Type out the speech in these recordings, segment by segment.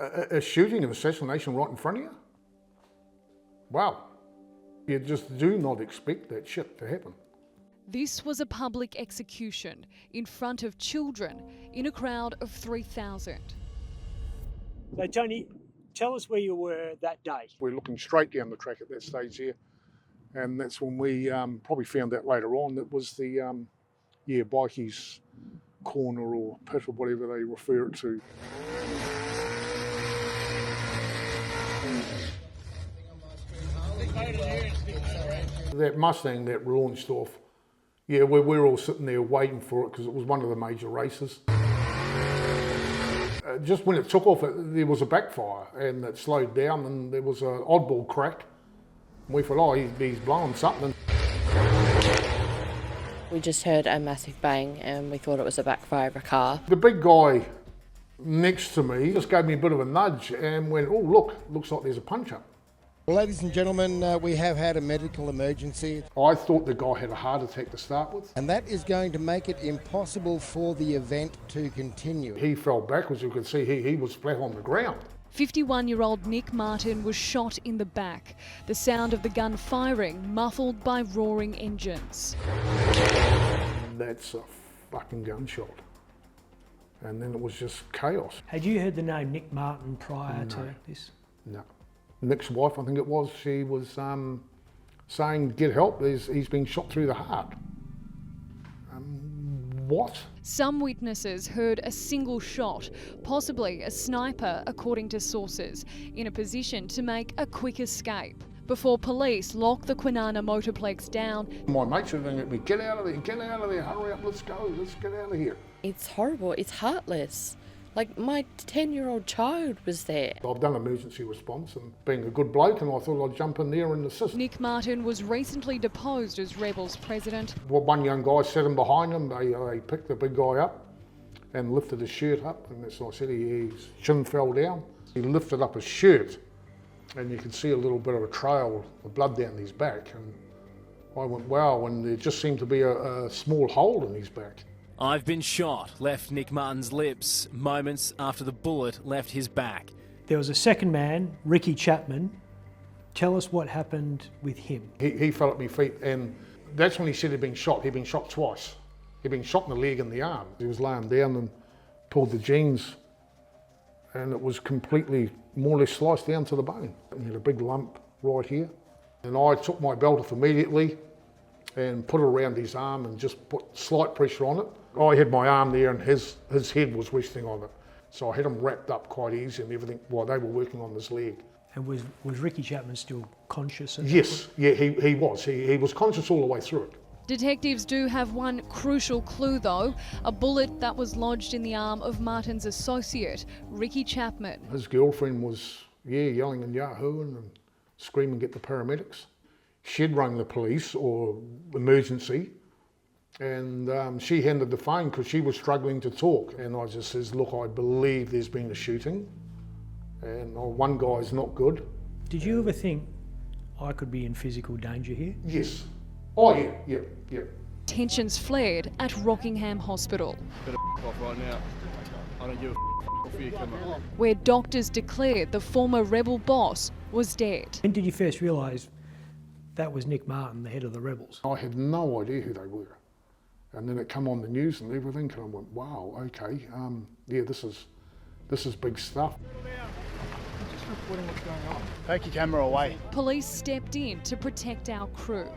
A shooting, an assassination right in front of you? Wow. You just do not expect that shit to happen. This was a public execution in front of children in a crowd of 3,000. So Tony, tell us where you were that day. We're looking straight down the track at that stage here, and that's when we probably found out later on that was the bikie's corner or pit or whatever they refer it to. That Mustang that launched off, yeah, we were all sitting there waiting for it because it was one of the major races. Just when it took off, there was a backfire and it slowed down and there was an oddball crack. We thought, oh, he's blowing something. We just heard a massive bang and we thought it was a backfire of a car. The big guy next to me just gave me a bit of a nudge and went, oh, look, looks like there's a punch-up. Well, ladies and gentlemen, we have had a medical emergency. I thought the guy had a heart attack to start with. And that is going to make it impossible for the event to continue. He fell backwards, you could see he was flat on the ground. 51-year-old Nick Martin was shot in the back, the sound of the gun firing muffled by roaring engines. That's a fucking gunshot. And then it was just chaos. Had you heard the name Nick Martin prior to this? No. Nick's wife, I think it was, she was saying, get help, he's been shot through the heart. What? Some witnesses heard a single shot, possibly a sniper, according to sources, in a position to make a quick escape, before police locked the Kwinana Motorplex down. My mates were looking at me, get out of there, hurry up, let's go, let's get out of here. It's horrible, it's heartless. Like, my 10-year-old child was there. I've done emergency response and being a good bloke, and I thought I'd jump in there and assist. Nick Martin was recently deposed as Rebels president. Well, one young guy sat in behind him, they picked the big guy up and lifted his shirt up, and as I said, his chin fell down. He lifted up his shirt and you could see a little bit of a trail of blood down his back, and I went, wow, and there just seemed to be a small hole in his back. I've been shot, left Nick Martin's lips moments after the bullet left his back. There was a second man, Ricky Chapman. Tell us what happened with him. He fell at my feet, and that's when he said he'd been shot. He'd been shot twice. He'd been shot in the leg and the arm. He was laying down and pulled the jeans, and it was completely, more or less sliced down to the bone. He had a big lump right here. And I took my belt off immediately and put it around his arm and just put slight pressure on it. I had my arm there and his head was resting on it. So I had him wrapped up quite easy and everything while they were working on his leg. And was Ricky Chapman still conscious? Yes, yeah, he was. He was conscious all the way through it. Detectives do have one crucial clue though, a bullet that was lodged in the arm of Martin's associate, Ricky Chapman. His girlfriend was, yelling and yahooing and screaming, get the paramedics. She'd rung the police or emergency, and she handed the phone because she was struggling to talk. And I just says, look, I believe there's been a shooting, and one guy's not good. Did you ever think I could be in physical danger here? Yes. Oh yeah. Tensions flared at Rockingham Hospital, Better off right now. I don't give a for you come on. where doctors declared the former rebel boss was dead. When did you first realise that was Nick Martin, the head of the rebels? I had no idea who they were. And then it come on the news and everything, and I went, wow, okay, this is big stuff. Just reporting what's going on. Take your camera away. Police stepped in to protect our crew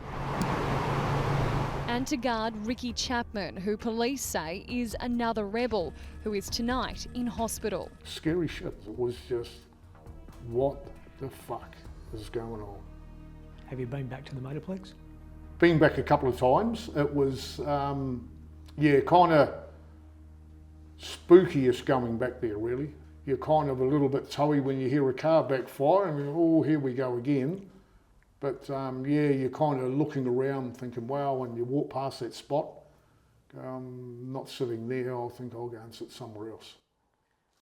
and to guard Ricky Chapman, who police say is another rebel who is tonight in hospital. Scary shit. It was just, what the fuck is going on? Have you been back to the Motorplex? Been back a couple of times. It was, kind of spooky-ish going back there, really. You're kind of a little bit toey when you hear a car backfire and oh, here we go again. But you're kind of looking around thinking, wow, when you walk past that spot, not sitting there, I'll think I'll go and sit somewhere else.